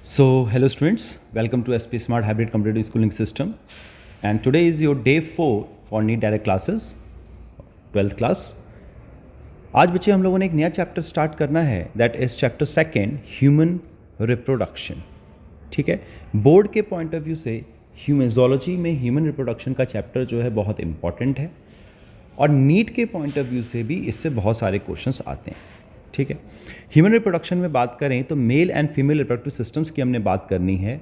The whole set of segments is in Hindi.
So, hello students, welcome to SP Smart Hybrid Competitive Schooling System, and today is your day 4 for NEET Direct Classes, 12th class. आज बच्चे हम लोगों ने एक नया चैप्टर स्टार्ट करना है, that is chapter second, human reproduction. ठीक है, बोर्ड के पॉइंट ऑफ व्यू से ह्यूमन में ह्यूमन रिप्रोडक्शन का चैप्टर जो है बहुत इंपॉर्टेंट है, और नीट के पॉइंट ऑफ व्यू से भी इससे बहुत सारे क्वेश्चंस आते हैं. ठीक है, ह्यूमन रिप्रोडक्शन में बात करें तो mail and female reproductive systems की हमने बात करनी है.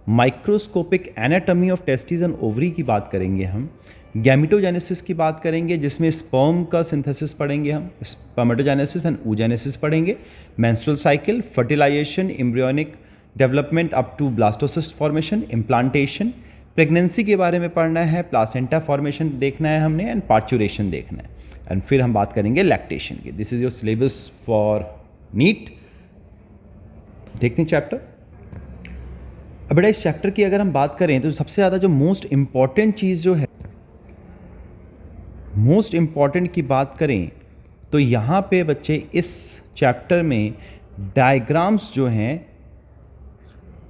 Microscopic anatomy of testis and ovary की बात करेंगे हम. गैमेटोजेनेसिस की बात करेंगे जिसमें स्पर्म का सिंथेसिस पढ़ेंगे हम, स्पर्मेटोजेनेसिस एंड oogenesis पढ़ेंगे. Menstrual cycle, fertilisation, embryonic development up to blastocyst formation, implantation, pregnancy के बारे में पढ़ना है, प्लासेंटा फॉर्मेशन देखना है हमने, एंड पार्चुरेशन देखना है, एंड फिर हम बात करेंगे लैक्टेशन की. This is your syllabus for NEET. देखते हैं चैप्टर. अब बेटा इस चैप्टर की अगर हम बात करें तो सबसे ज़्यादा जो मोस्ट इंपॉर्टेंट चीज़ जो है, मोस्ट इंपॉर्टेंट की बात करें तो यहाँ पे बच्चे इस चैप्टर में डायग्राम्स जो हैं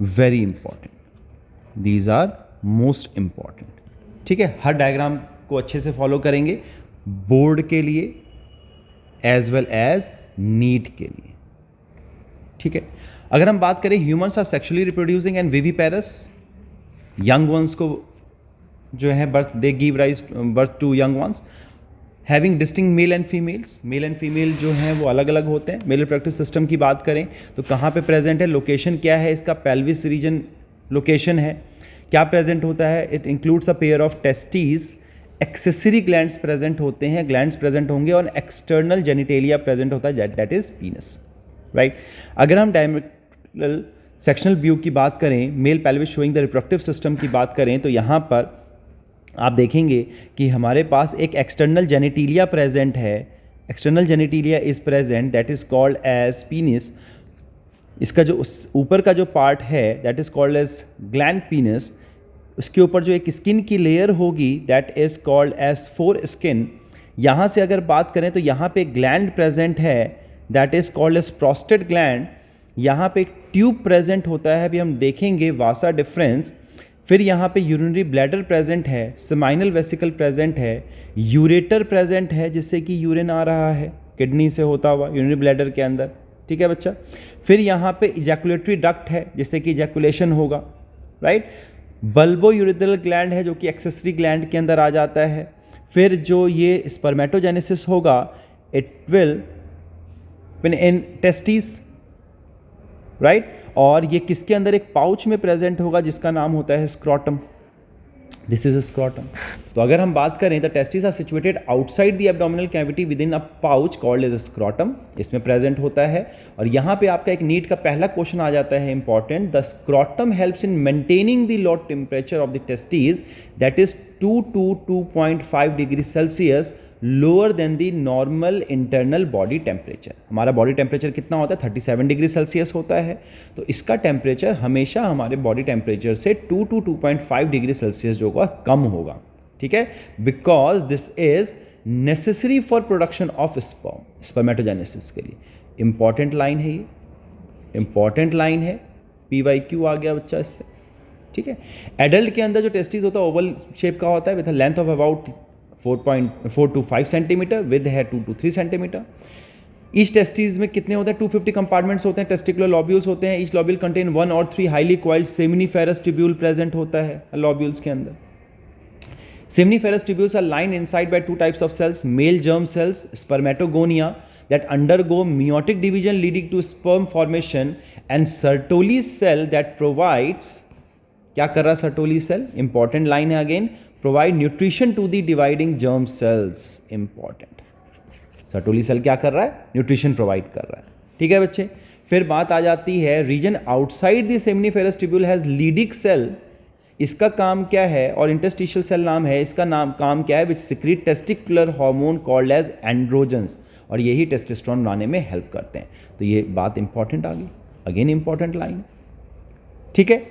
very important, these are most important. ठीक है, हर डायग्राम को अच्छे से फॉलो करेंगे बोर्ड के लिए एज वेल एज नीट के लिए. ठीक है, अगर हम बात करें humans are sexually reproducing and viviparous, young ones को जो है बर्थ दे give rise birth to young ones having distinct male and females. Male and female जो हैं वो अलग अलग होते हैं. मेल रिप्रोडक्टिव सिस्टम की बात करें तो कहाँ पे प्रेजेंट है, लोकेशन क्या है इसका, पेल्विस रीजन लोकेशन है. क्या प्रेजेंट होता है, it includes a pair of testes, accessory glands present होते हैं, ग्लैंड्स प्रेजेंट होंगे, और एक्सटर्नल जेनिटेलिया प्रेजेंट होता है, दैट इज पीनस. राइट, अगर हम डायमेट्रल सेक्शनल व्यू की बात करें, male pelvis showing the reproductive system की बात करें तो यहाँ पर आप देखेंगे कि हमारे पास एक एक्सटर्नल जेनिटेलिया प्रेजेंट है. External genitalia is present, that is called as penis. इसका जो ऊपर का जो पार्ट है that is called as glans penis. उसके ऊपर जो एक स्किन की लेयर होगी that is called as foreskin. यहाँ से अगर बात करें तो यहाँ पे ग्लैंड प्रेजेंट है that is called as prostate gland. यहाँ पे एक ट्यूब प्रेजेंट होता है, अभी हम देखेंगे वासा डिफरेंस. फिर यहाँ पे यूरिनरी ब्लैडर प्रेजेंट है, सेमाइनल वेसिकल प्रेजेंट है, यूरेटर प्रेजेंट है जिससे कि यूरिन आ रहा है किडनी से होता हुआ यूरिनरी ब्लैडर के अंदर. ठीक है बच्चा. फिर यहाँ पे इजैकुलेटरी डक्ट है जिससे कि इजैकुलेशन होगा. राइट, बल्बो यूरिथ्रल ग्लैंड है जो कि एक्सेसरी ग्लैंड के अंदर आ जाता है. फिर जो ये स्पर्मेटोजेनेसिस होगा it will in testis. Right, और ये किसके अंदर, एक पाउच में प्रेजेंट होगा जिसका नाम होता है स्क्रॉटम. This is scrotum. तो अगर हम बात करें the testis are situated outside the abdominal cavity within a pouch called as scrotum. इसमें प्रेजेंट होता है. और यहाँ पे आपका एक नीट का पहला क्वेश्चन आ जाता है important, the scrotum helps in maintaining the low temperature of the testis that is 2 to 2.5 degree Celsius lower than the normal internal body temperature. हमारा बॉडी टेम्परेचर कितना होता है, 37 डिग्री सेल्सियस होता है. तो इसका टेम्परेचर हमेशा हमारे बॉडी टेम्परेचर से 2 to 2.5 डिग्री सेल्सियस जो होगा कम होगा. ठीक है, because this is necessary for production of sperm, spermatogenesis के लिए. इंपॉर्टेंट लाइन है ये, इंपॉर्टेंट लाइन है. PYQ आ गया बच्चा इससे. ठीक है, एडल्ट के अंदर जो टेस्टिस होता है ओवल शेप का होता है with length of about 4.4 to 5 centimetre, with है 2 to 3 सेंटीमीटर. ईच टेस्टिस में कितने होते हैं, 250 कंपार्टमेंट्स होते हैं, टेस्टिकुलर लॉब्यूल्स होते हैं. Each lobule contain 1 or 3 highly coiled seminiferous tubule present होता है लॉब्यूल्स के अंदर. Seminiferous tubules are lined inside by 2 types of cells, male germ cells, spermatogonia, that undergo meiotic division leading to sperm formation, and Sertoli cell that provides, क्या कर रहा है Sertoli cell, इंपॉर्टेंट लाइन है again, provide nutrition to the dividing germ cells. Important, Sertoli cell क्या कर रहा है, न्यूट्रिशन प्रोवाइड कर रहा है. ठीक है बच्चे. फिर बात आ जाती है region outside the seminiferous tubule has Leydig cell. इसका काम क्या है, और इंटरस्टिशियल सेल नाम है इसका, नाम काम क्या है, which secrete testicular hormone called as androgens, और यही टेस्टोस्टेरोन बनाने में हेल्प करते हैं. तो ये बात इंपॉर्टेंट आ गई, अगेन इंपॉर्टेंट लाइन. ठीक है,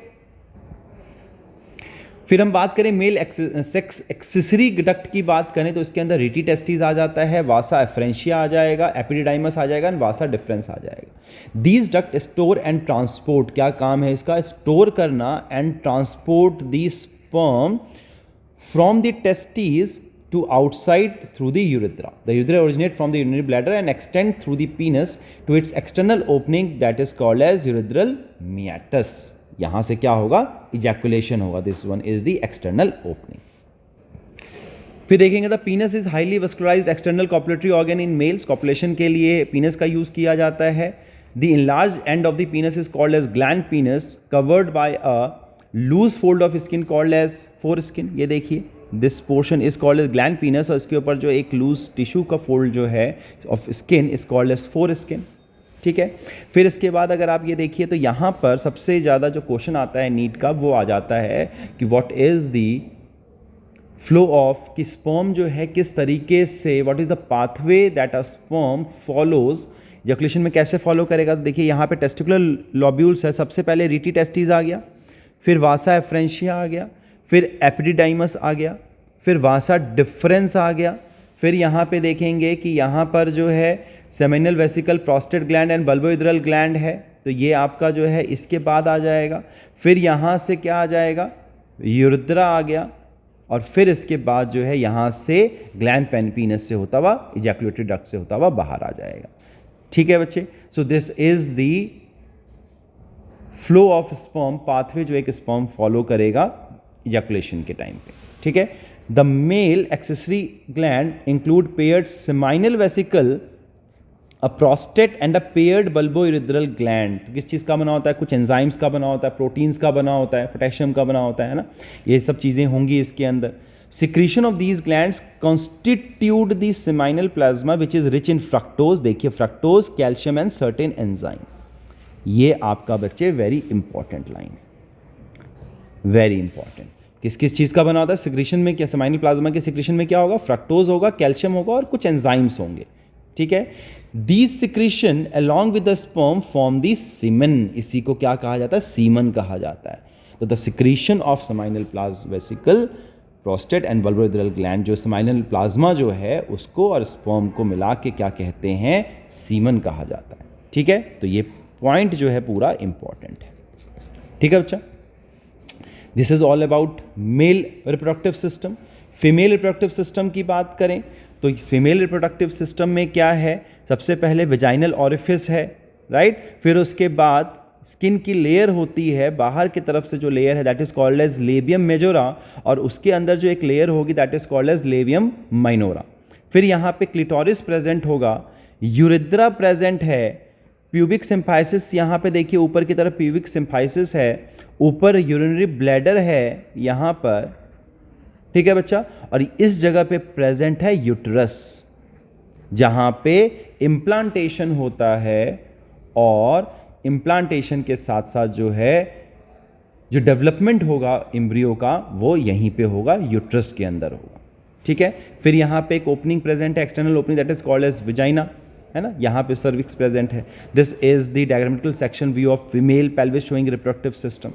फिर हम बात करें मेल सेक्स एक्सेसरी डक्ट की बात करें तो इसके अंदर रीटी टेस्टिस आ जाता है, वासा एफ्रेंशिया आ जाएगा, एपिडिडाइमस आ जाएगा, वासा डिफरेंस आ जाएगा। These duct store and transport, क्या काम है इसका? स्टोर करना and transport the sperm from the testis to outside through the urethra. The urethra originate from the urinary bladder and extend through the penis to its external opening that is called as urethral meatus. यहां से क्या होगा? ejaculation होगा. This one is the external opening. फिर देखेंगे the penis is highly vascularized external copulatory organ in males. copulation के लिए penis का यूज किया जाता है. The enlarged end of the penis is called as gland penis, covered by a loose fold of skin called as foreskin. ये देखिए, this portion is called as glans penis, और इसके ऊपर जो एक लूज टिश्यू का फोल्ड जो है of skin is called as foreskin. ठीक है। फिर इसके बाद अगर आप ये देखिए तो यहाँ पर सबसे ज़्यादा जो क्वेश्चन आता है नीट का वो आ जाता है कि what is the flow of, कि स्पर्म जो है किस तरीके से, what is the pathway that a sperm follows, ejaculation में कैसे फॉलो करेगा। तो देखिए यहाँ पे टेस्टिकुलर लॉब्यूल्स है, सबसे पहले रीटी टेस्टिस आ गया, फिर वासा एफ्रेंशिया आ गया, फिर एपिडिडाइमस आ गया, फिर वासा डिफरेंस आ गया, फिर यहाँ पे देखेंगे कि यहाँ पर जो है seminal vesicle, prostate gland and bulbourethral gland है, तो ये आपका जो है इसके बाद आ जाएगा। फिर यहाँ से क्या आ जाएगा? यूरेथ्रा आ गया, और फिर इसके बाद जो है यहाँ से ग्लैंड पेनिस से होता हुआ, इजैकुलेटरी डक्ट से होता हुआ बाहर आ जाएगा। ठीक है बच्चे। So this is the flow of sperm, pathway जो एक स्पर्म फॉलो करेगा इजैकुलेशन के टाइम पे। ठीक है। The male accessory gland include paired seminal vesicle, a prostate and a paired bulbourethral gland. तो किस चीज़ का बना होता है? कुछ एंजाइम्स का बना होता है, प्रोटीन्स का बना होता है, पोटेशियम का बना होता है ना, ये सब चीज़ें होंगी इसके अंदर। Secretion of these glands constitute the seminal plasma which is rich in fructose. देखिए fructose, calcium and certain enzyme, ये आपका बच्चे वेरी इंपॉर्टेंट लाइन है, वेरी इंपॉर्टेंट। किस किस चीज़ का बना होता है? सिक्रीशन में क्या, सेमाइनल प्लाज्मा के सिक्रीशन में क्या होगा? फ्रक्टोज होगा, कैल्शियम होगा और कुछ एंजाइम्स होंगे। ठीक है। These secretion along with the sperm form the semen, इसी को क्या कहा जाता है? सीमन कहा जाता है। तो the secretion of seminal vesicle, prostate and bulbourethral gland, जो सेमाइनल प्लाज्मा जो है उसको और स्पर्म को मिला के क्या कहते हैं? सीमन कहा जाता है। ठीक है। तो ये पॉइंट जो है पूरा इंपॉर्टेंट है। ठीक है बच्चा। This is all about male reproductive system. Female reproductive system की बात करें तो फीमेल रिप्रोडक्टिव सिस्टम में क्या है? सबसे पहले वेजाइनल ऑरिफिस है, राइट। फिर उसके बाद स्किन की लेयर होती है, बाहर की तरफ से जो लेयर है that is called as labium majora, और उसके अंदर जो एक लेयर होगी that is called as labium minora. फिर यहाँ पे क्लिटोरिस प्रेजेंट होगा, यूरेथ्रा प्रेजेंट है, प्यूबिक सिम्फाइसिस, यहाँ पे देखिए ऊपर की तरफ प्यूबिक सिम्फाइसिस है, ऊपर यूरिनरी ब्लैडर है यहाँ पर। ठीक है बच्चा। और इस जगह पे प्रेजेंट है यूट्रस, जहाँ पे इम्प्लांटेशन होता है, और इम्प्लांटेशन के साथ साथ जो है जो डेवलपमेंट होगा एम्ब्रियो का वो यहीं पे होगा, यूट्रस के अंदर होगा। ठीक है। फिर यहाँ पे एक ओपनिंग प्रेजेंट है, external opening that is called as vagina, है ना, यहाँ पे सर्विक्स प्रेजेंट है। This is the diagrammatical section view of female pelvis showing reproductive system.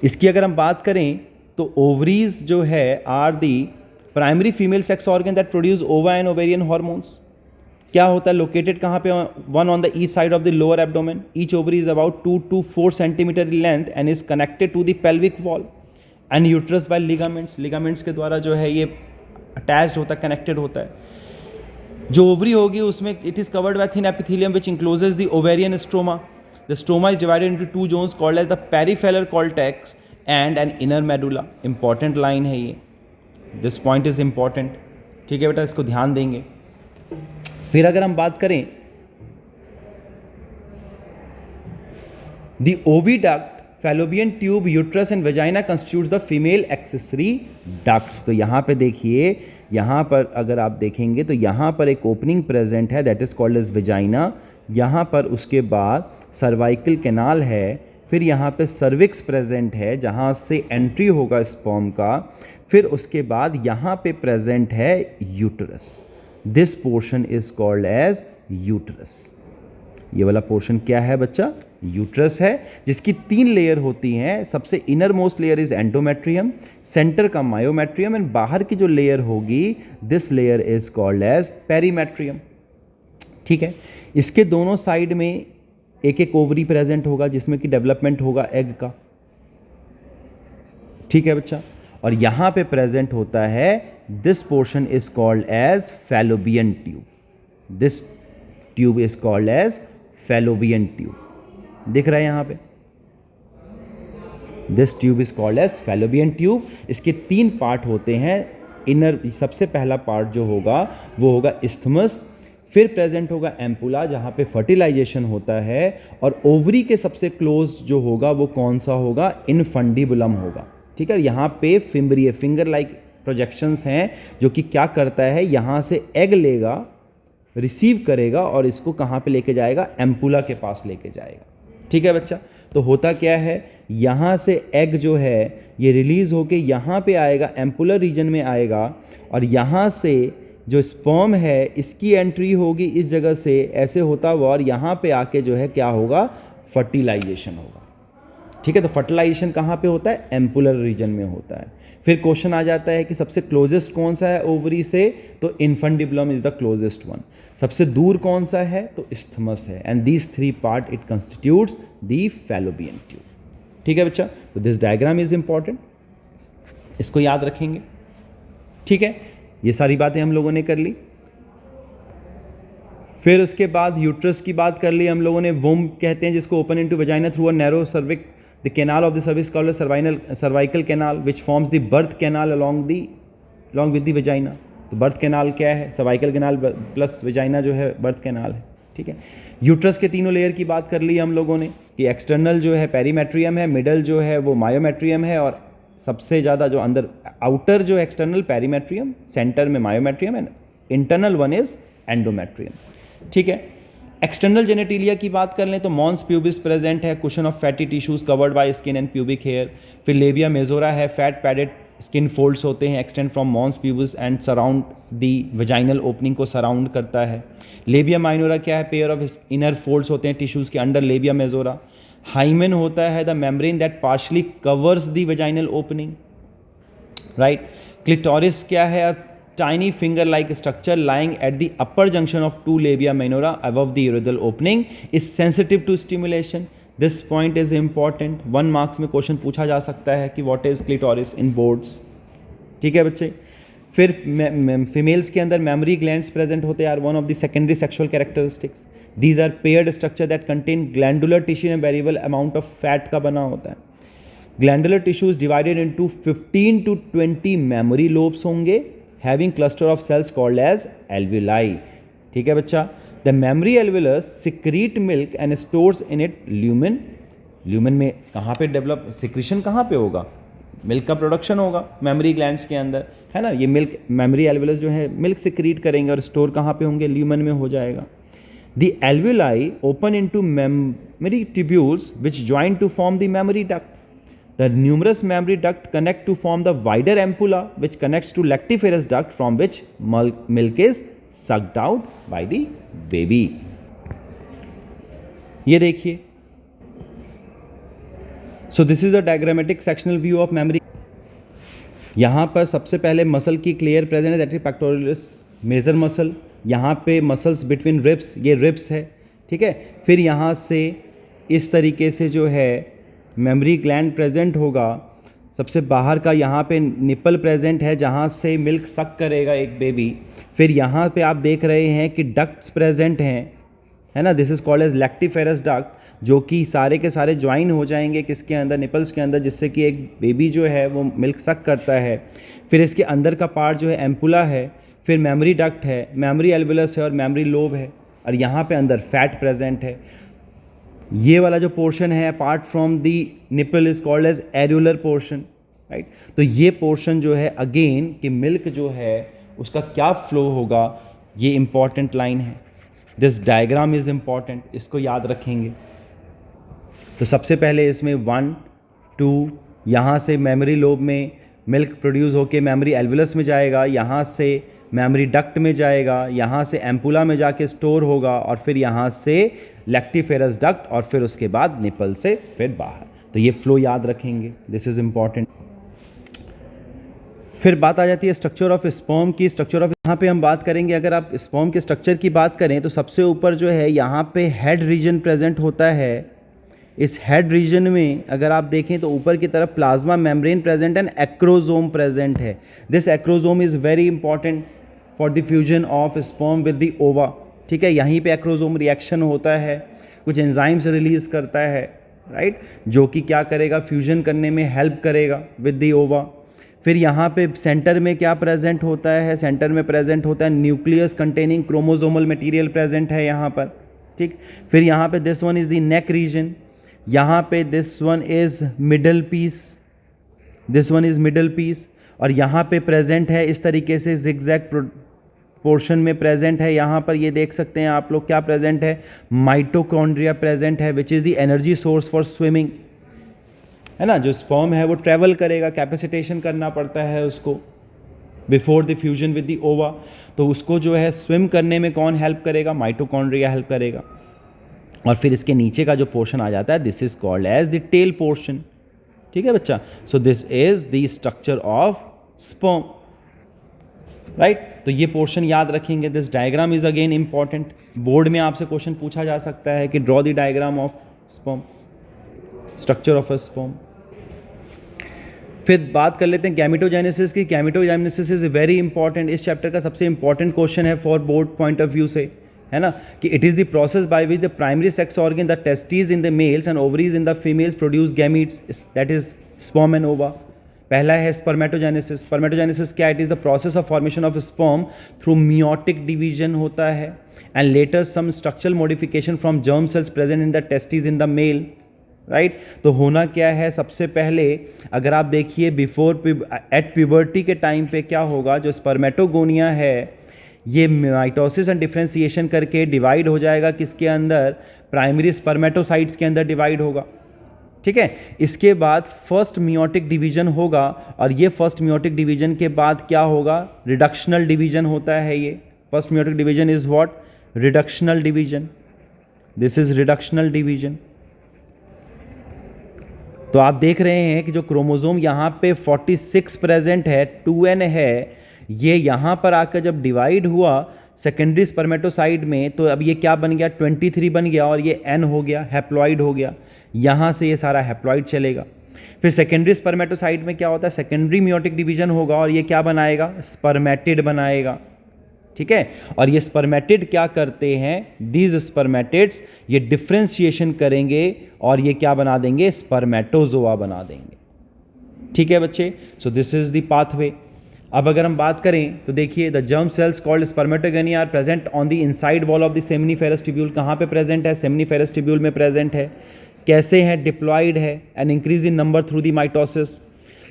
इसकी अगर हम बात करें तो ओवरीज जो है are the primary female sex organ that produce ova and ovarian hormones. क्या होता है? लोकेटेड कहाँ पे? One on the each side of the lower abdomen. Each ovary is about 2 to 4 centimetre in length and is connected to the pelvic wall and uterus by ligaments. Ligaments के द्वारा जो है ये अटैच्ड होता है, कनेक्टेड होता है। जो ओवरी होगी उसमें it is covered by thin epithelium which encloses the ovarian stroma. The stroma is divided into 2 zones called as the peripheral cortex and an inner medulla. Important line है ये, दिस पॉइंट इज इंपॉर्टेंट। ठीक है बेटा, इसको ध्यान देंगे। फिर अगर हम बात करें the oviduct, fallopian tube, uterus and vagina constitutes the female accessory ducts. तो यहाँ पे देखिए, यहाँ पर अगर आप देखेंगे तो यहाँ पर एक ओपनिंग प्रेजेंट है that is called as vagina. यहाँ पर उसके बाद सर्वाइकल कैनाल है, फिर यहाँ पे सर्विक्स प्रेजेंट है जहाँ से एंट्री होगा स्पर्म का, फिर उसके बाद यहाँ पे प्रेजेंट है uterus. This portion is called as uterus. ये वाला पोर्शन क्या है बच्चा? यूट्रस है, जिसकी 3 लेयर होती हैं। सबसे innermost layer is endometrium, centre का मायोमेट्रियम, एंड बाहर की जो लेयर होगी this layer is called as perimetrium. ठीक है, इसके दोनों साइड में एक एक ओवरी प्रेजेंट होगा जिसमें कि डेवलपमेंट होगा एग का। ठीक है बच्चा, और यहां पे प्रेजेंट होता है this portion is called as fallopian tube. This tube is called as fallopian tube. दिख रहा है यहां पे, this tube is called as fallopian tube. इसके 3 पार्ट होते हैं। इनर सबसे पहला पार्ट जो होगा वो होगा इस्थमस, फिर प्रेजेंट होगा एम्पुला जहां पे फर्टिलाइजेशन होता है, और ओवरी के सबसे क्लोज जो होगा वो कौन सा होगा, इनफंडिबुलम होगा। ठीक है, यहाँ पे फिम्ब्रिय फिंगर लाइक प्रोजेक्शंस हैं जो कि क्या करता है, यहाँ से एग लेगा, रिसीव करेगा और इसको कहाँ पे लेके जाएगा, एम्पुला के पास लेके जाएगा। ठीक है बच्चा, तो होता क्या है, यहाँ से एग जो है ये रिलीज होके यहाँ पे आएगा, एम्पुलर रीजन में आएगा, और यहाँ से जो स्पर्म है इसकी एंट्री होगी इस जगह से ऐसे होता हुआ, और यहाँ पे आके जो है क्या होगा, फर्टिलाइजेशन होगा। ठीक है, तो फर्टिलाइजेशन कहाँ पे होता है, एम्पुलर रीजन में होता है। फिर क्वेश्चन आ जाता है कि सबसे क्लोजेस्ट कौन सा है ओवरी से, तो infundibulum is the closest one. सबसे दूर कौन सा है, तो इस्थमस है। And these 3 part it constitutes the fallopian tube. ठीक है बच्चा, तो दिस डायग्राम इज इंपॉर्टेंट, इसको याद रखेंगे। ठीक है, ये सारी बातें हम लोगों ने कर ली। फिर उसके बाद यूट्रस की बात कर ली हम लोगों ने। वोम कहते हैं जिसको, open into vagina through a narrow सर्विक, the canal of the service called cervical canal which forms the birth canal along with the vagina. तो बर्थ कैनाल क्या है, सर्वाइकल कैनाल प्लस वजाइना जो है बर्थ कैनाल है। ठीक है, यूट्रस के 3 लेयर की बात कर ली हम लोगों ने कि एक्सटर्नल जो है पेरीमेट्रियम है, मिडल जो है वो मायोमेट्रियम है, और सबसे ज़्यादा जो अंदर आउटर जो एक्सटर्नल पेरीमेट्रियम, सेंटर में myometrium, and internal one is endometrium. ठीक है, एक्सटर्नल जेनेटिलिया की बात कर लें तो मॉन्स प्यूबिस प्रेजेंट है, cushion of fatty tissues covered by skin and pubic hair. फिर लेबिया मेजोरा है, फैट पैडेड स्किन फोल्ड्स होते हैं, extend from mons pubis and surround the vaginal opening को सराउंड करता है। लेबिया माइनोरा क्या है, पेयर ऑफ इनर फोल्ड्स होते हैं टिश्यूज के अंडर लेबिया मेजोरा। हाइमेन होता है the membrane that partially covers the vaginal opening, right. Clitoris क्या है, tiny finger like structure lying at the upper junction of 2 labia minora above the urethral opening, is sensitive to stimulation. This point is important. 1 marks में क्वेश्चन पूछा जा सकता है कि what is clitoris in boards. ठीक है बच्चे। फिर फीमेल्स के अंदर मेमरी ग्लैंड्स प्रेजेंट होते हैं, are one of the secondary sexual characteristics. These are paired structure that contain glandular tissue and variable amount of fat का बना होता है। Glandular tissues divided into 15 to 20 mammary lobes होंगे, having cluster of cells called as alveoli. ठीक है बच्चा। The mammary alveolus secrete milk and stores in it lumen. lumen में कहाँ पे डेवलप, सिक्रीशन कहाँ पे होगा, मिल्क का प्रोडक्शन होगा मेमरी ग्लैंड्स के अंदर, है ना। ये मिल्क मेमरी एल्वेलस जो है मिल्क सिक्रीट करेंगे, और स्टोर कहाँ पे होंगे, ल्यूमन में हो जाएगा। The alveoli open into memory tubules which join to form the memory duct. The numerous memory duct connect to form the wider ampulla which connects to lactiferous duct from which milk is sucked out by the baby. ये देखिए, so this is a diagrammatic sectional view of memory. यहाँ पर सबसे पहले मसल की क्लियर प्रेजेंट है, that is pectoralis major muscle. यहाँ पे मसल्स बिटवीन रिब्स, ये रिब्स है, ठीक है। फिर यहाँ से इस तरीके से जो है मेमरी ग्लैंड प्रेजेंट होगा। सबसे बाहर का यहाँ पे निपल प्रेजेंट है जहाँ से मिल्क सक करेगा एक बेबी। फिर यहाँ पे आप देख रहे हैं कि डक्ट्स प्रेजेंट हैं, है ना। This is called as lactiferous duct, जो कि सारे के सारे ज्वाइन हो जाएंगे किसके अंदर, निपल्स के अंदर, जिससे कि एक बेबी जो है वो मिल्क सक करता है। फिर इसके अंदर का पार्ट जो है एम्पुला है, फिर मेमरी डक्ट है, मेमरी एल्वेलस है और मेमरी लोब है, और यहाँ पे अंदर फैट प्रेजेंट है। ये वाला जो पोर्शन है apart from the nipple is called as areolar portion, right. तो ये पोर्शन जो है अगेन कि मिल्क जो है उसका क्या फ्लो होगा, ये इंपॉर्टेंट लाइन है। दिस डायग्राम इज इंपॉर्टेंट, इसको याद रखेंगे। तो सबसे पहले इसमें 1 2 यहाँ से मेमरी लोब में मिल्क प्रोड्यूस होके मेमरी एल्वेलस में जाएगा, यहाँ से मेमरी डक्ट में जाएगा, यहाँ से एम्पुला में जाके स्टोर होगा, और फिर यहाँ से लैक्टिफेरस डक्ट और फिर उसके बाद निपल से फिर बाहर। तो ये फ्लो याद रखेंगे, दिस इज इंपॉर्टेंट। फिर बात आ जाती है स्ट्रक्चर ऑफ स्पर्म की। स्ट्रक्चर ऑफ, यहाँ पे हम बात करेंगे, अगर आप स्पर्म के स्ट्रक्चर की बात करें तो सबसे ऊपर जो है यहाँ पे हेड रीजन प्रेजेंट होता है। इस हेड रीजन में अगर आप देखें तो ऊपर की तरफ plasma membrane present and acrosome present है। This acrosome is very important for the fusion of sperm with the ova. ठीक है, यहीं पे एक्रोजोम रिएक्शन होता है, कुछ एंजाइम्स रिलीज करता है, राइट, जो कि क्या करेगा, फ्यूजन करने में हेल्प करेगा विद द ओवा। फिर यहाँ पे सेंटर में क्या प्रेजेंट होता है, सेंटर में प्रेजेंट होता है nucleus containing chromosomal material present है यहाँ पर। ठीक, फिर यहाँ पे this one is the neck region, यहाँ पे this one is middle piece, this one is middle piece, और यहाँ पे प्रेजेंट है इस तरीके से जिगजैग पोर्शन में प्रेजेंट है। यहाँ पर ये देख सकते हैं आप लोग क्या प्रेजेंट है, माइटोकॉन्ड्रिया प्रेजेंट है which is the energy source for swimming, है ना। जो स्पर्म है वो ट्रेवल करेगा, कैपेसिटेशन करना पड़ता है उसको before the fusion with the ओवा, तो उसको जो है स्विम करने में कौन हेल्प करेगा, माइटोकॉन्ड्रिया हेल्प करेगा। और फिर इसके नीचे का जो पोर्शन आ जाता है this is called as the tail portion. ठीक है बच्चा, so this is the structure of sperm, right. तो ये पोर्शन याद रखेंगे। This diagram is again important, board में आपसे क्वेश्चन पूछा जा सकता है कि draw the diagram of sperm, structure of a sperm. फिर बात कर लेते हैं गैमेटोजेनेसिस की। गैमेटोजेनेसिस इज वेरी इंपॉर्टेंट, इस चैप्टर का सबसे इंपॉर्टेंट क्वेश्चन है for board point of view से, है ना, कि it is the process by which the primary sex organ the testis in the males and ovaries in the females produce gametes, that is sperm and ova. पहला है स्पर्मेटोजेनेसिस। स्पर्मेटोजेनेसिस क्या, it is the process of formation of sperm through meiotic division होता है and later some structural modification from germ cells present in the testis in the male, right. तो होना क्या है, सबसे पहले अगर आप देखिए बिफोर एट प्यूबर्टी के टाइम पे क्या होगा, जो स्पर्मेटोगोनिया है ये माइटोसिस एंड डिफ्रेंसिएशन करके डिवाइड हो जाएगा किसके अंदर, प्राइमरी स्पर्मेटोसाइट्स के अंदर डिवाइड होगा। ठीक है, इसके बाद फर्स्ट मियोटिक डिवीजन होगा और ये फर्स्ट मियोटिक डिवीजन के बाद क्या होगा, रिडक्शनल डिवीजन होता है। ये first meiotic division is what, reductional division, this is reductional division. तो आप देख रहे हैं कि जो क्रोमोसोम यहाँ पे 46 प्रेजेंट है, 2n है, ये यहाँ पर आकर जब डिवाइड हुआ सेकेंडरी स्पर्मेटोसाइड में तो अब ये क्या बन गया, 23 बन गया और ये n हो गया, हैप्लॉइड हो गया। यहाँ से ये सारा हैप्लॉइड चलेगा। फिर सेकेंडरी स्पर्मेटोसाइड में क्या होता है, सेकेंडरी मियोटिक डिवीजन होगा और ये क्या बनाएगा, स्पर्मेटिड बनाएगा। ठीक है, और ये स्पर्मेटिड क्या करते हैं, दीज स्पर्मेटिड्स ये डिफ्रेंशिएशन करेंगे और ये क्या बना देंगे, स्पर्मेटोजोआ बना देंगे। ठीक है बच्चे, so this is the pathway. अब अगर हम बात करें तो देखिए the germ cells called spermatogonia are present on the inside wall of the seminiferous tubule. कहाँ पे प्रेजेंट है, सेमिनिफेरस ट्यूब्यूल में प्रेजेंट है। कैसे हैं, डिप्लॉयड है and increase in number through the mitosis.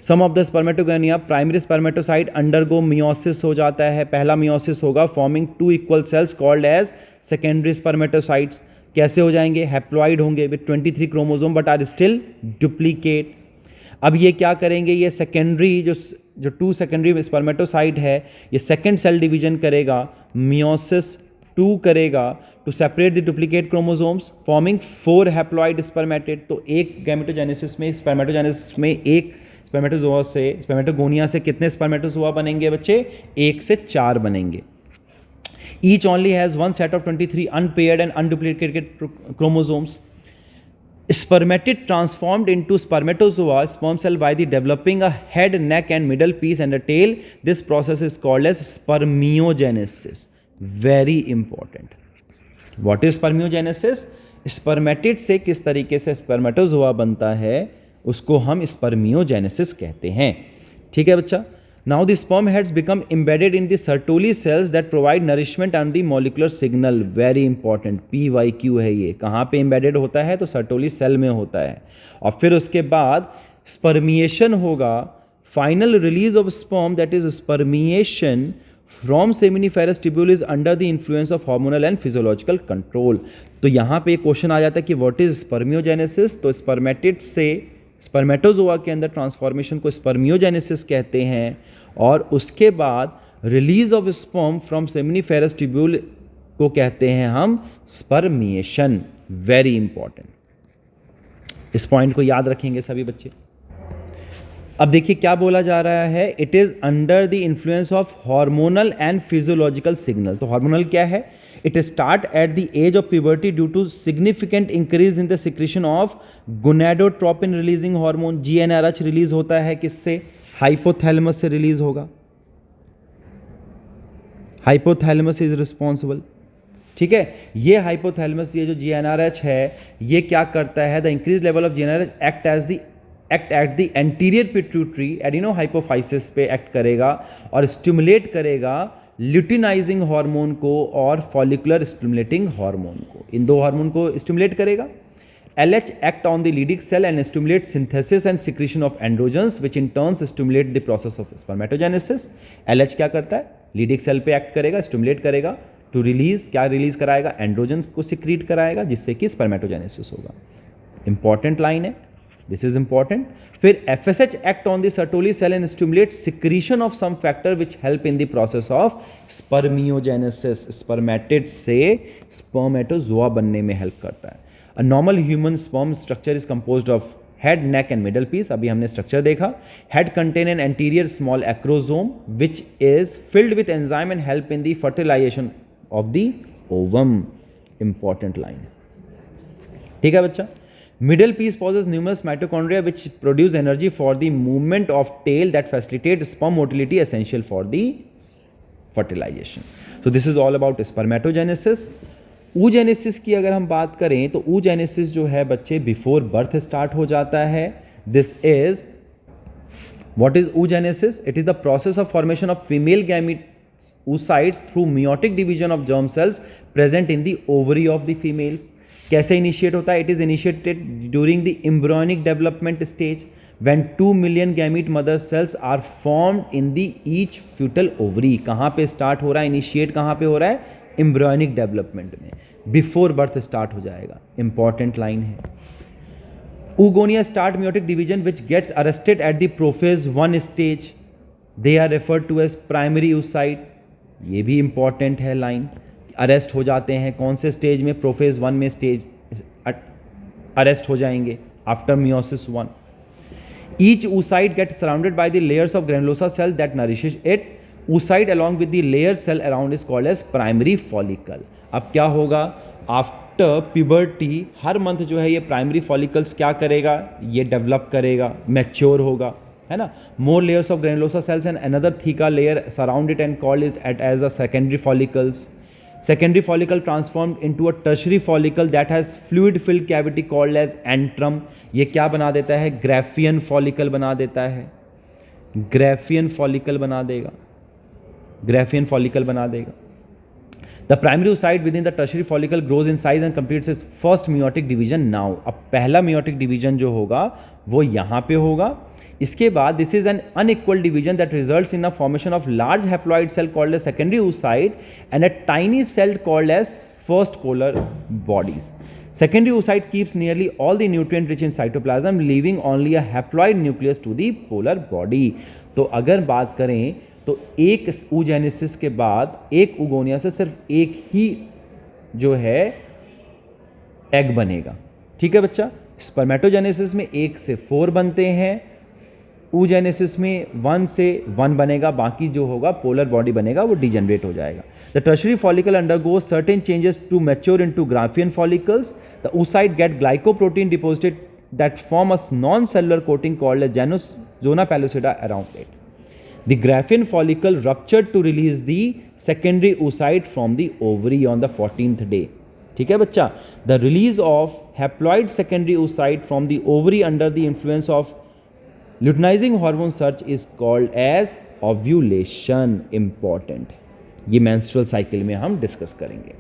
Some of the spermatogonia primary spermatocyte undergo meiosis हो जाता है, पहला मियोसिस होगा forming 2 equal cells called as secondary spermatocytes. कैसे हो जाएंगे, हैप्लॉइड होंगे with 23 chromosome but are still duplicate. अब ये क्या करेंगे, ये सेकेंडरी जो 2 सेकेंडरी स्पर्मेटोसाइट है ये सेकेंड सेल डिवीजन करेगा, मियोसिस 2 करेगा to separate the duplicate chromosomes forming 4 haploid spermatid. तो एक गैमेटोजेनेसिस में, स्पर्मेटोजेनेसिस में एक स्पर्मेटोजोआ से, स्पर्मेटोगोनिया से कितने स्पर्मेटोजोआ बनेंगे बच्चे, 1 से 4 बनेंगे। Each only has 1 set of 23 unpaired and unduplicated chromosomes. Spermatid transformed into spermatozoa sperm cell by the developing a head, neck and middle piece and a tail. This process is called as spermiogenesis. Very important. What is spermiogenesis? Spermatid से किस तरीके से spermatozoa बनता है उसको हम spermiogenesis कहते हैं। ठीक है बच्चा। Now the sperm heads become embedded in the Sertoli cells that provide nourishment and the molecular signal. Very important, PYQ है ये। कहाँ पे embedded होता है, तो Sertoli cell में होता है। और फिर उसके बाद spermiation होगा, final release of sperm, that is spermiation from seminiferous tubule is under the influence of hormonal and physiological control. तो यहाँ पे क्वेश्चन आ जाता है कि what is spermiogenesis, तो spermatid से स्पर्मेटोजोआ के अंदर ट्रांसफॉर्मेशन को स्पर्मियोजेनेसिस कहते हैं। और उसके बाद release of sperm from seminiferous tubule को कहते हैं हम स्पर्मिएशन। Very important. इस पॉइंट को याद रखेंगे सभी बच्चे। अब देखिए क्या बोला जा रहा है, it is under the influence of hormonal and physiological signal. तो हार्मोनल क्या है? It start at the age of puberty due to significant increase in the secretion of gonadotropin releasing hormone. GnRH release होता है किससे? हाइपोथैलेमस से रिलीज होगा। हाइपोथैलेमस इज रिस्पॉन्सिबल, ठीक है। ये हाइपोथैलेमस, ये जो GnRH है, ये क्या करता है? The increase level of GnRH act at the anterior pituitary adeno hypophysis पे एक्ट करेगा और स्टिमुलेट करेगा ल्यूटिनाइजिंग हार्मोन को और फॉलिकुलर स्टिमुलेटिंग हार्मोन को। इन दो हार्मोन को स्टिमुलेट करेगा। LH act on the Leydig cell and stimulate synthesis and secretion of androgens, which in turn stimulate the process of spermatogenesis. LH क्या करता है? Leydig cell पे एक्ट करेगा, स्टिमुलेट करेगा टू रिलीज, क्या रिलीज कराएगा? एंड्रोजन्स को सिक्रीट कराएगा, जिससे कि स्पर्मेटोजेनेसिस होगा। इंपॉर्टेंट लाइन है, दिस इज इंपॉर्टेंट। फिर FSH act on the Sertoli cell and stimulate secretion of some factor which help in the process of spermiogenesis. Spermatid से स्पर्मेटोजोआ बनने में हेल्प करता है। A normal human sperm structure is composed of head, neck and middle piece. अभी हमने structure देखा। Head contain an anterior small acrosome which is filled with enzyme and help in the fertilization of the ovum. Important line. ठीक है बच्चा। Middle piece possesses numerous mitochondria which produce energy for the movement of tail that facilitate sperm motility essential for the fertilization. So this is all about spermatogenesis. oogenesis की अगर हम बात करें तो oogenesis जो है बच्चे बिफोर बर्थ स्टार्ट हो जाता है। This is what is oogenesis? It is the process of formation of female gametes oocytes through meiotic division of germ cells present in the ovary of the females. कैसे इनिशिएट होता है? It is initiated during the embryonic development stage when 2 million gamete mother cells are formed in the each fetal ovary। कहाँ पे स्टार्ट हो रहा है? इनिशिएट कहाँ पे हो रहा है? एम्ब्रियोनिक डेवलपमेंट में, बिफोर बर्थ स्टार्ट हो जाएगा। इंपॉर्टेंट लाइन है। oogonia start meiotic division which gets arrested at the prophase 1 stage, they are referred to as primary oocyte। ये भी इंपॉर्टेंट है लाइन। अरेस्ट हो जाते हैं कौन से स्टेज में? प्रोफेज 1 में स्टेज अरेस्ट हो जाएंगे after meiosis 1। each oocyte gets surrounded by the layers of granulosa cell that nourishes it। oocyte along with the layer cell around is called as primary follicle। अब क्या होगा? आफ्टर प्यूबर्टी हर मंथ जो है ये प्राइमरी फॉलिकल्स क्या करेगा? ये डेवलप करेगा, मैच्योर होगा, है ना। More layers of granulosa cells and another theca layer surround it and called it as a secondary follicles. Secondary follicle transformed into a tertiary follicle that has fluid filled cavity called as antrum। ये क्या बना देता है? ग्राफियन फॉलिकल बना देता है। ग्राफियन फॉलिकल बना देगा, ग्राफियन फॉलिकल बना देगा। The primary oocyte within the tertiary follicle grows in size and completes its first meiotic division now। अब पहला meiotic division जो होगा वो यहाँ पे होगा। इसके बाद this is an unequal division that results in the formation of large haploid cell called as secondary oocyte and a tiny cell called as first polar bodies। Secondary oocyte keeps nearly all the nutrient rich in cytoplasm leaving only a haploid nucleus to the polar body। तो अगर बात करें तो एक oogenesis के बाद एक oogonia से सिर्फ एक ही जो है एग बनेगा। ठीक है बच्चा। स्पर्मेटोजेनेसिस में 1 से 4 बनते हैं, oogenesis में 1 से 1 बनेगा, बाकी जो होगा पोलर बॉडी बनेगा वो डिजेनरेट हो जाएगा। The tertiary follicle undergoes certain changes to mature into Graafian follicles. The oocyte get glycoprotein deposited that form a non cellular coating called as zona pellucida around it. The Graafian follicle ruptured to release the secondary oocyte from the ovary on the 14th day। ठीक है बच्चा। The release of haploid secondary oocyte from the ovary under the influence of luteinizing hormone surge is called as ovulation। Important, ये menstrual cycle में हम डिस्कस करेंगे।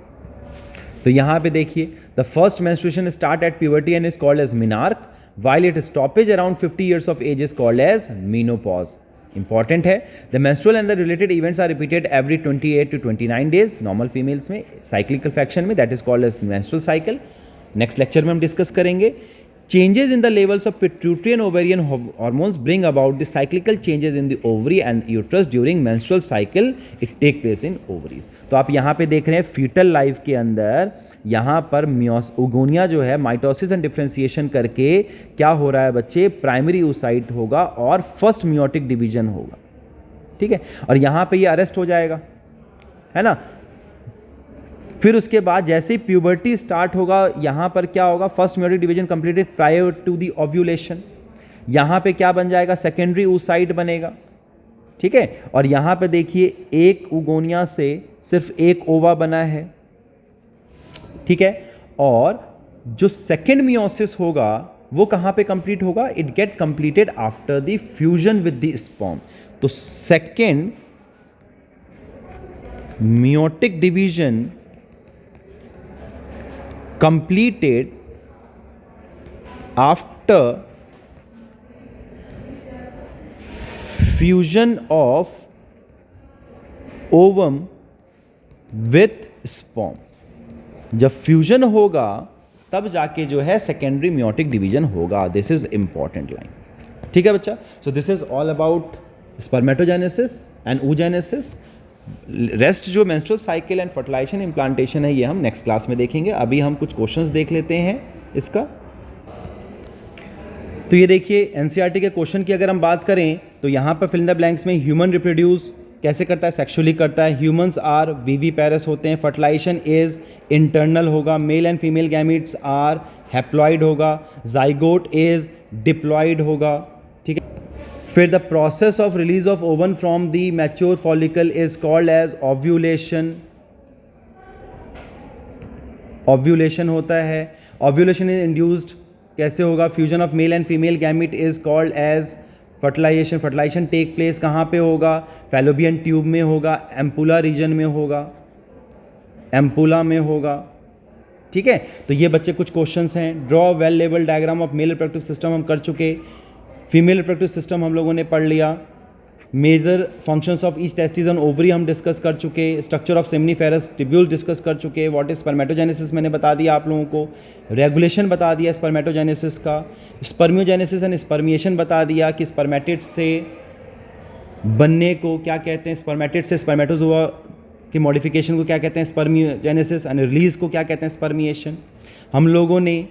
तो यहाँ पे देखिए, the first menstruation start at puberty and is called as menarche, while its stoppage around 50 years of age is called as menopause। Important है। The menstrual and the related events are repeated every 28 to 29 days normal females में, साइक्लिकल फैक्शन में, that is called as menstrual cycle. Next lecture में हम डिस्कस करेंगे changes in the levels of pituitary and ovarian hormones bring about the cyclical changes in the ovary and uterus during menstrual cycle. It take place in ovaries. तो आप यहाँ पे देख रहे हैं फीटल लाइफ के अंदर यहाँ पर ओगोनिया जो है माइटोसिस एंड डिफ्रेंसिएशन करके क्या हो रहा है बच्चे, प्राइमरी oocyte होगा और फर्स्ट मियोटिक डिवीजन होगा, ठीक है, और यहाँ पे ये अरेस्ट हो जाएगा, है ना। फिर उसके बाद जैसे ही प्यूबर्टी स्टार्ट होगा यहाँ पर क्या होगा, first meiotic division completed prior to the ovulation, यहाँ पे क्या बन जाएगा, सेकेंडरी oocyte बनेगा, ठीक है, और यहाँ पे देखिए एक ओगोनिया से सिर्फ एक ओवा बना है, ठीक है, और जो सेकेंड मियोसिस होगा वो कहाँ पे कंप्लीट होगा, it get completed after the fusion with the sperm. तो second meiotic division completed after fusion of ovum with sperm। जब फ्यूजन होगा तब जाके जो है सेकेंडरी मियोटिक डिवीजन होगा। दिस इज इंपॉर्टेंट लाइन, ठीक है बच्चा। So this is all about spermatogenesis and oogenesis। Rest जो menstrual cycle and fertilization implantation है ये हम नेक्स्ट क्लास में देखेंगे। अभी हम कुछ क्वेश्चंस देख लेते हैं इसका। तो ये देखिए एनसीईआरटी के क्वेश्चन की अगर हम बात करें तो यहाँ पर फिल इन द ब्लैंक्स में ह्यूमन रिप्रोड्यूस कैसे करता है, सेक्सुअली करता है, ह्यूमंस आर वीवी पेरस होते हैं, फर्टिलाइजेशन इज इंटरनल होगा, male and female gametes are haploid होगा, जाइगोट इज डिप्लॉइड होगा, ठीक है। फिर the process of release of ovum from the mature follicle is called as ovulation. Ovulation होता है, ओव्यूलेशन इज इंड्यूस्ड कैसे होगा, fusion of male and female gamete is called as fertilisation. Fertilisation take place कहाँ पे होगा, फैलोपियन ट्यूब में होगा, एम्पुला रीजन में होगा, एम्पुला में होगा, ठीक है। तो ये बच्चे कुछ क्वेश्चंस हैं। Draw well label diagram of male reproductive system हम कर चुके, फीमेल रिप्रोडक्टिव सिस्टम हम लोगों ने पढ़ लिया, major functions of each testis and ovary हम डिस्कस कर चुके, structure of seminiferous tubule discuss कर चुके, व्हाट इज स्पर्मेटोजेनेसिस मैंने बता दिया आप लोगों को, रेगुलेशन बता दिया स्पर्मेटोजेनेसिस का, स्पर्मियोजेनेसिस एंड स्पर्मिएशन बता दिया कि स्पर्मेटिड से बनने को क्या कहते हैं, स्पर्मेटिड से स्पर्मेटोजोआ की मॉडिफिकेशन को क्या कहते हैं स्पर्मियोजेनेसिस, एंड रिलीज को क्या कहते हैं स्पर्मिएशन। हम लोगों ने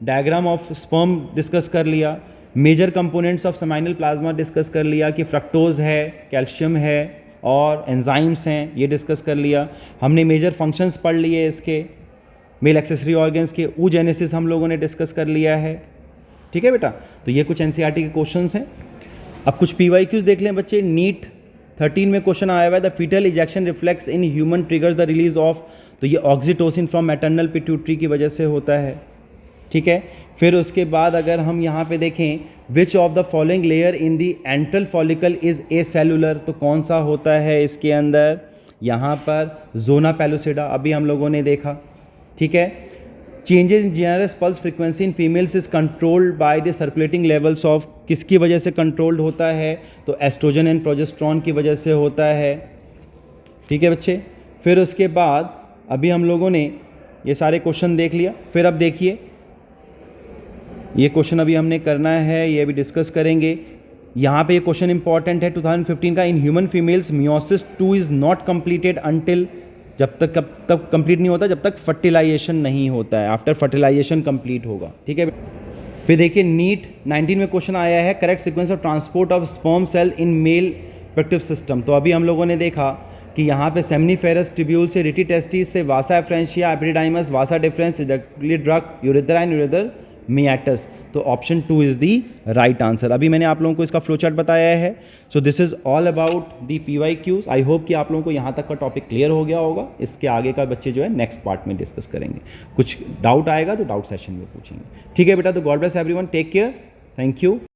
डायग्राम ऑफ स्पर्म डिस्कस कर लिया, major components of seminal plasma discuss कर लिया कि फ्रक्टोज है, कैल्शियम है और एंजाइम्स हैं, ये डिस्कस कर लिया। हमने मेजर फंक्शंस पढ़ लिए इसके, मेल एक्सेसरी ऑर्गन्स के, oogenesis हम लोगों ने डिस्कस कर लिया है, ठीक है बेटा। तो ये कुछ एनसीईआरटी के क्वेश्चंस हैं। अब कुछ पीवाईक्यूज देख लें बच्चे। नीट 13 में क्वेश्चन आया हुआ है, the fetal ejection reflex in human triggers the release of, तो ये ऑक्सीटोसिन फ्रॉम मैटरनल पिट्यूटरी की वजह से होता है, ठीक है। फिर उसके बाद अगर हम यहाँ पे देखें, which of the following layer in the enteral follicle is a cellular, तो कौन सा होता है इसके अंदर, यहाँ पर जोना पेलुसिडा अभी हम लोगों ने देखा, ठीक है। Changes in GnRH pulse frequency in females is controlled by the circulating levels of, किसकी वजह से कंट्रोल्ड होता है, तो एस्ट्रोजन एंड प्रोजेस्टेरॉन की वजह से होता है, ठीक है बच्चे। फिर उसके बाद अभी हम लोगों ने ये सारे क्वेश्चन देख लिया। फिर अब देखिए ये क्वेश्चन अभी हमने करना है, ये भी डिस्कस करेंगे। यहाँ पे ये क्वेश्चन इंपॉर्टेंट है 2015 का, in human females meiosis 2 is not completed until, जब तक कंप्लीट नहीं होता जब तक फर्टिलाइजेशन नहीं होता है, आफ्टर फर्टिलाइजेशन कंप्लीट होगा, ठीक है। फिर देखिए नीट 19 में क्वेश्चन आया है, correct sequence of transport of sperm cell in male reproductive system. तो अभी हम लोगों ने देखा कि यहाँ पे सेमिनिफेरस ट्यूब्यूल से रिटी टेस्टिस से vasa efferentia epididymis vasa deferens ड्रग यूरेथ्रा एंड यूरेथ्रल मियाटस, तो option 2 is the right answer. अभी मैंने आप लोगों को इसका फ्लो चार्ट बताया है। So this is all about the PYQs. I hope कि आप लोगों को यहाँ तक का टॉपिक क्लियर हो गया होगा। इसके आगे का बच्चे जो है नेक्स्ट पार्ट में डिस्कस करेंगे। कुछ डाउट आएगा तो डाउट सेशन में पूछेंगे, ठीक है बेटा। तो God bless everyone, take care, thank you.